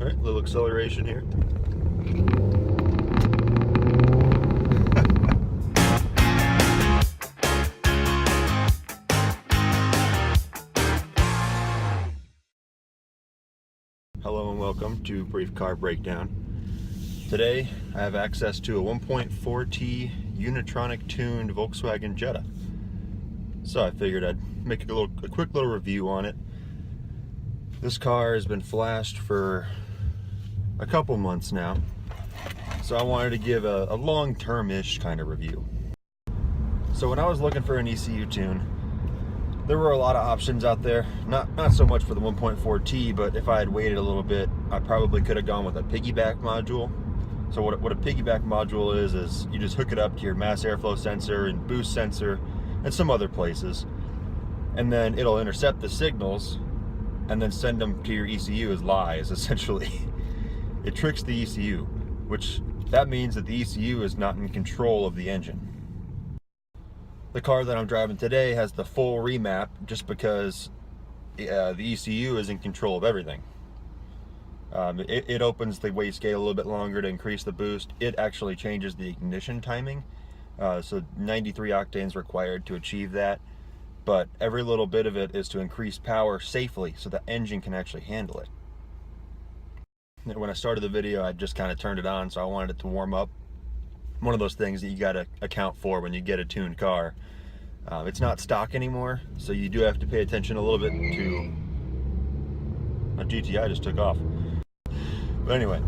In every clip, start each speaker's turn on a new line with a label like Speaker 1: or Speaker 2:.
Speaker 1: All right, a little acceleration here. Hello and welcome to Brief Car Breakdown. Today I have access to a 1.4T Unitronic tuned Volkswagen Jetta. So I figured I'd make a quick little review on it. This car has been flashed for a couple months now, so I wanted to give a long-term-ish kind of review. So when I was looking for an ECU tune, there were a lot of options out there. Not so much for the 1.4T, but if I had waited a little bit, I probably could have gone with a piggyback module. So what a piggyback module is you just hook it up to your mass airflow sensor and boost sensor and some other places, and then it'll intercept the signals and then send them to your ECU as lies, essentially. It tricks the ECU, which that means that the ECU is not in control of the engine. The car that I'm driving today has the full remap just because the ECU is in control of everything. It opens the wastegate a little bit longer to increase the boost. It actually changes the ignition timing. So 93 octanes required to achieve that. But every little bit of it is to increase power safely so the engine can actually handle it. When I started the video, I just kind of turned it on, so I wanted it to warm up. One of those things that you got to account for when you get a tuned car. It's not stock anymore, so you do have to pay attention a little bit to... My GTI just took off. But anyway,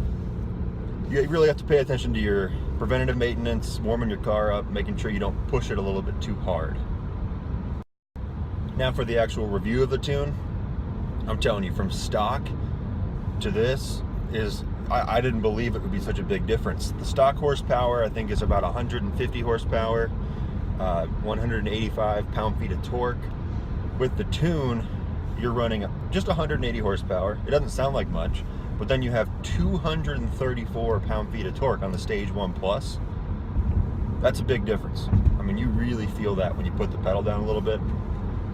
Speaker 1: you really have to pay attention to your preventative maintenance, warming your car up, making sure you don't push it a little bit too hard. Now for the actual review of the tune, I'm telling you, from stock to this I didn't believe it would be such a big difference. The stock horsepower I think is about 150 horsepower, 185 pound-feet of torque. With the tune, you're running just 180 horsepower. It doesn't sound like much, but then you have 234 pound-feet of torque on the Stage 1 Plus. That's a big difference. I mean, you really feel that when you put the pedal down a little bit.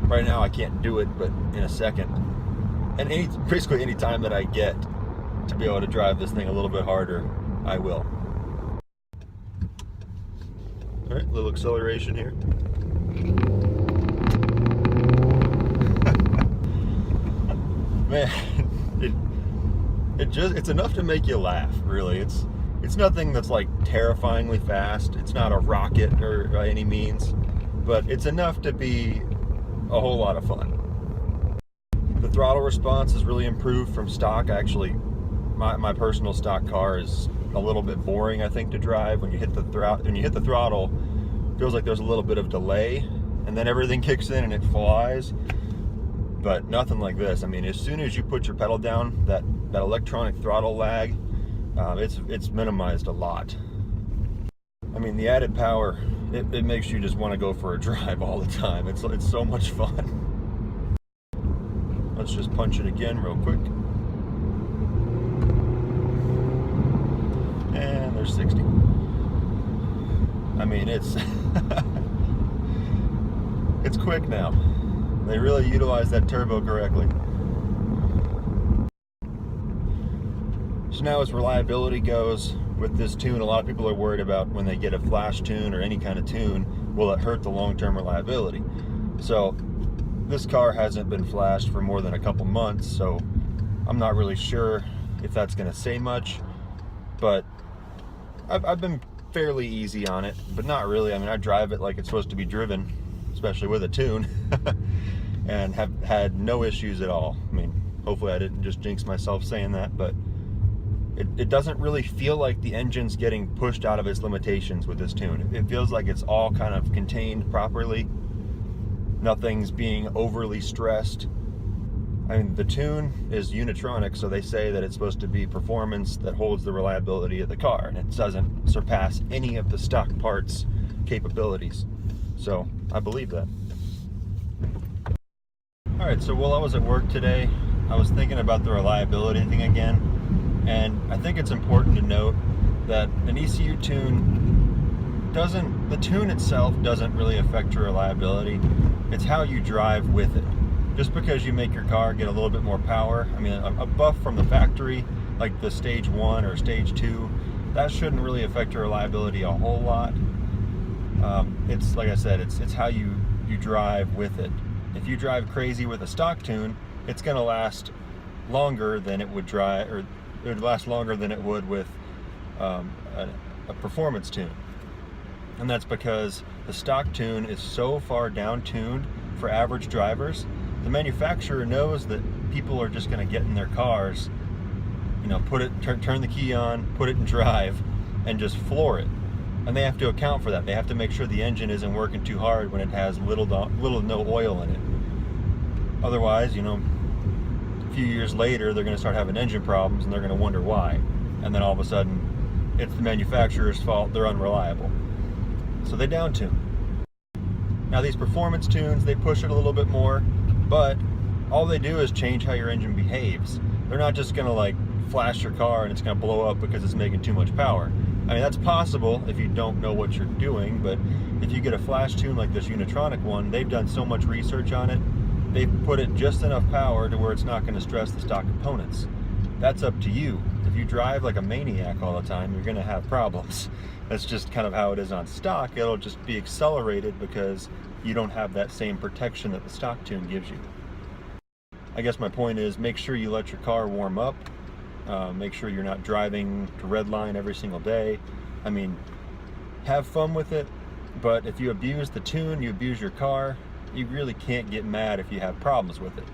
Speaker 1: Right now I can't do it, but in a second. And basically any time that I get to be able to drive this thing a little bit harder, I will. All right, a little acceleration here. Man, it's enough to make you laugh, really. It's nothing that's like terrifyingly fast. It's not a rocket or by any means, but it's enough to be a whole lot of fun. The throttle response is really improved from stock. Actually, my personal stock car is a little bit boring, I think, to drive. When you hit the throttle, it feels like there's a little bit of delay, and then everything kicks in and it flies. But nothing like this. I mean, as soon as you put your pedal down, that electronic throttle lag, it's minimized a lot. I mean, the added power, it makes you just want to go for a drive all the time. It's so much fun. Let's just punch it again real quick. And there's 60. I mean, it's it's quick now. They really utilize that turbo correctly. So now as reliability goes with this tune, a lot of people are worried about when they get a flash tune or any kind of tune, will it hurt the long-term reliability? So this car hasn't been flashed for more than a couple months, so I'm not really sure if that's going to say much, but I've been fairly easy on it, but not really. I mean, I drive it like it's supposed to be driven, especially with a tune, and have had no issues at all. I mean, hopefully I didn't just jinx myself saying that, but it doesn't really feel like the engine's getting pushed out of its limitations with this tune. It feels like it's all kind of contained properly. Nothing's being overly stressed. I mean, the tune is Unitronic, so they say that it's supposed to be performance that holds the reliability of the car, and it doesn't surpass any of the stock parts capabilities. So I believe that. All right, so while I was at work today, I was thinking about the reliability thing again, and I think it's important to note that an ECU tune the tune itself doesn't really affect your reliability. It's how you drive with it. Just because you make your car get a little bit more power, I mean, a buff from the factory like the stage 1 or stage 2, that shouldn't really affect your reliability a whole lot. It's like I said, it's how you drive with it. If you drive crazy with a stock tune, it's going to last longer than it would drive, or it would last longer than it would with a performance tune. And that's because the stock tune is so far down tuned for average drivers. The manufacturer knows that people are just going to get in their cars, you know, turn the key on, put it in drive, and just floor it. And they have to account for that. They have to make sure the engine isn't working too hard when it has little to no oil in it. Otherwise, you know, a few years later, they're going to start having engine problems, and they're going to wonder why. And then all of a sudden, it's the manufacturer's fault. They're unreliable. So they down tune. Now these performance tunes, they push it a little bit more, but all they do is change how your engine behaves. They're not just going to like flash your car and it's going to blow up because it's making too much power. I mean, that's possible if you don't know what you're doing, but if you get a flash tune like this Unitronic one, they've done so much research on it, they've put it just enough power to where it's not going to stress the stock components. That's up to you. If you drive like a maniac all the time, you're going to have problems. That's just kind of how it is on stock. It'll just be accelerated because you don't have that same protection that the stock tune gives you. I guess my point is, make sure you let your car warm up. Make sure you're not driving to redline every single day. I mean, have fun with it, but if you abuse the tune, you abuse your car, you really can't get mad if you have problems with it.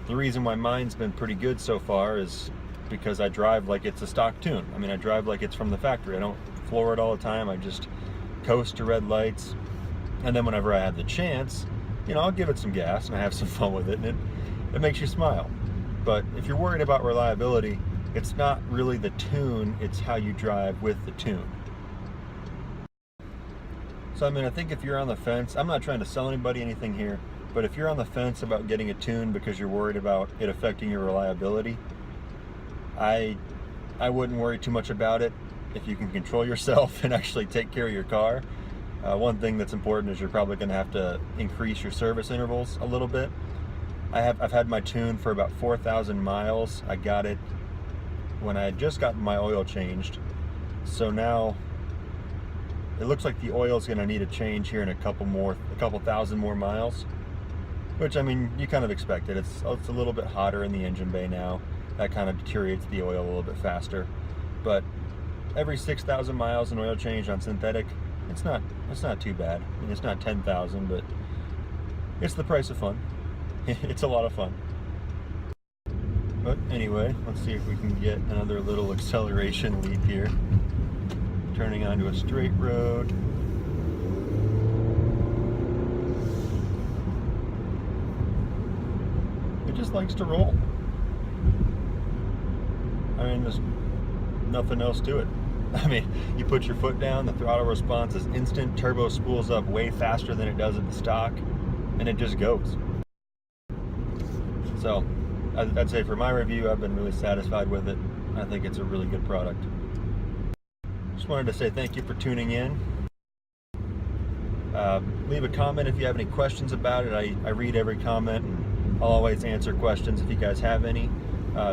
Speaker 1: The reason why mine's been pretty good so far is because I drive like it's a stock tune. I mean, I drive like it's from the factory. I don't floor it all the time. I just coast to red lights. And then whenever I have the chance, you know, I'll give it some gas and I have some fun with it, and it makes you smile. But if you're worried about reliability, it's not really the tune, it's how you drive with the tune. So I mean, I think if you're on the fence, I'm not trying to sell anybody anything here, but if you're on the fence about getting a tune because you're worried about it affecting your reliability, I wouldn't worry too much about it. If you can control yourself and actually take care of your car, one thing that's important is you're probably going to have to increase your service intervals a little bit. I've had my tune for about 4,000 miles. I got it when I had just gotten my oil changed. So now it looks like the oil is going to need a change here in a couple thousand more miles, which, I mean, you kind of expect it. It's a little bit hotter in the engine bay now. That kind of deteriorates the oil a little bit faster. But every 6,000 miles an oil change on synthetic, it's not too bad. I mean, it's not 10,000, but it's the price of fun. It's a lot of fun. But anyway, let's see if we can get another little acceleration leap here. Turning onto a straight road. It just likes to roll. I mean, there's nothing else to it. I mean, you put your foot down, the throttle response is instant, turbo spools up way faster than it does at the stock, and it just goes. So, I'd say for my review, I've been really satisfied with it. I think it's a really good product. Just wanted to say thank you for tuning in. Leave a comment if you have any questions about it. I read every comment, and I'll always answer questions if you guys have any.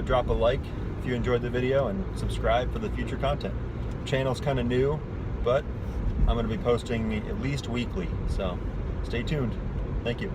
Speaker 1: Drop a like if you enjoyed the video, and subscribe for the future content. The channel's kind of new, but I'm going to be posting at least weekly, so stay tuned. Thank you.